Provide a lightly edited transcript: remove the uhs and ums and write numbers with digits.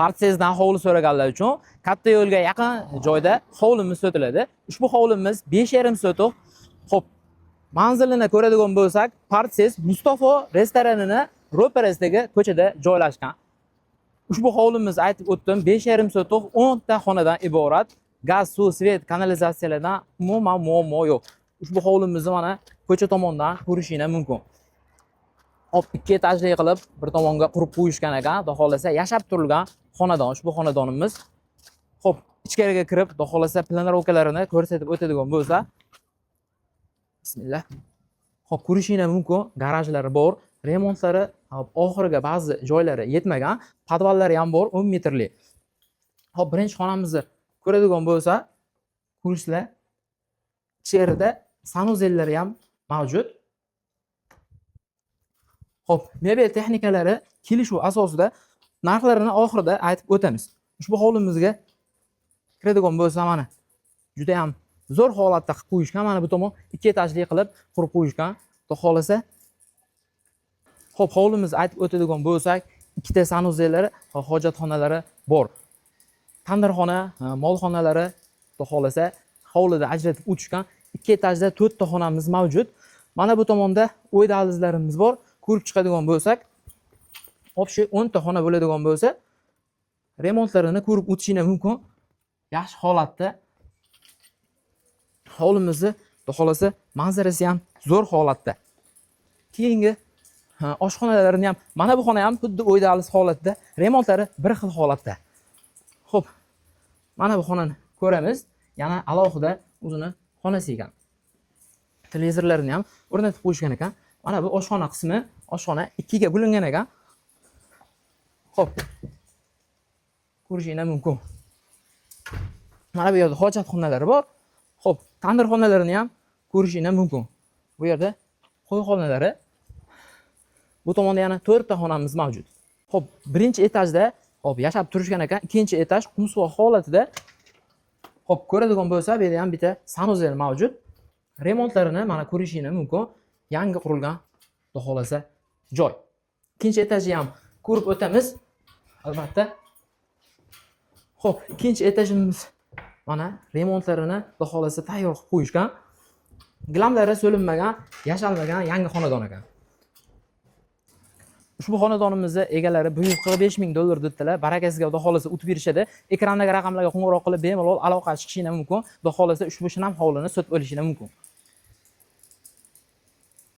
Partsezdan hovli so'raganlar uchun katta yo'lga yaqin joyda hovlimiz sotiladi. Ushbu hovlimiz 5,5 sotuq. Xo'p, manzilini ko'radigan bo'lsak, Partsez Mustafo restoranining ro'parasidagi ko'chada joylashgan. Ushbu hovlimiz aytib o'tdim, 5,5 sotuq, 10 ta xonadan iborat. Gaz, suv, svet, kanalizatsiyalardan umuman muammo yo'q. Ushbu hovlimizni mana ko'cha tomondan ko'rishingiz mumkin. Hop, 2 etajli qilib bir tomonga qurib qo'yishgan ekan. Xudo xolasa yashab turilgan xonadon. Ushbu xonadonimiz. Hop, ichkariga kirib, xudo xolasa planirovkalarini ko'rsatib o'tadigan bo'lsa, bismillah. Hop, ko'rishingiz mumkin. Garajlari bor, remontlari oxiriga ba'zi joylari yetmagan, podvallari ham bor, 10 metrli. Hop, birinchi xonamizni ko'radigan bo'lsa, ko'rishlar ichkarida sanuzellari ham mavjud. Hop, mebel texnikalari kelishuv asosida narxlarini oxirida aytib o'tamiz. Ushbu hovlimizga kiradigan bo'lsa, mana juda ham zo'r holatda qilib qo'yishgan. Mana bu tomon 2 etajli qilib qurib qo'yishgan. Xudo xolasa. Hop, hovlimizni aytib o'tadigan bo'lsak, 2 ta sanuzellari, hojatxonalari bor. Tandirxona, molxonalari, xudo xolasa, hovlida ajratib o'tishgan. 2 etajda 4 ta xonamiz mavjud. Mana bu tomonda uy dahlizlarimiz bor. Ko'rib chiqadigan bo'lsak, hop, shu 10 ta xona bo'ladigan bo'lsa, remontlarini ko'rib o'tishingiz mumkin. Yaxshi holatda. Hovlimizni, xudo xolasa, manzarasi ham zo'r holatda. Keyingi oshxonalarini ham, mana bu xona ham xuddi uy dahliz holatda, remontlari bir xil holatda. Xo'p, mana bu xonani ko'ramiz. Yana alohida o'zini xonasi ekan. Televizorlarini ham o'rnatib qo'yishgan ekan. Mana bu oshxona qismi, oshxona 2 ga bo'lingan ekan. Xo'p. Ko'rishingiz mumkin. Mana bu yerda hojatxonalari bor. Xo'p, tandirxonalarini ham ko'rishingiz mumkin. Bu yerda qo'y xonalari. Bu tomonda yana 4 ta xonamiz mavjud. Xo'p, birinchi etajda hop yashab turishgan ekan, ikkinchi etaj qumsuv holatida. Hop, ko'radigan bo'lsa, bu yerda ham bitta sanuzel mavjud. Remontlarini mana ko'rishingiz mumkin. Yangi qurilgan, xudo xolasa, joy. Ikkinchi etajni ham ko'rib o'tamiz. Albatta. Xo'p, ikkinchi etajimiz mana remontlarini, xudo xolasa, tayyor qilib qo'yishgan. Glamlari so'linmagan, yashalmagan yangi xonadon ekan. Ushbu xonadonimizning egalari $145,000 dedilar. Barakasiga xudo xolasa o'tib berishadi. Ekrandagi raqamlarga qo'ng'iroq qilib bemalol aloqa chiqishingiz mumkin. Xudo xolasa ushbu shinam hovlini sotib olishingiz mumkin.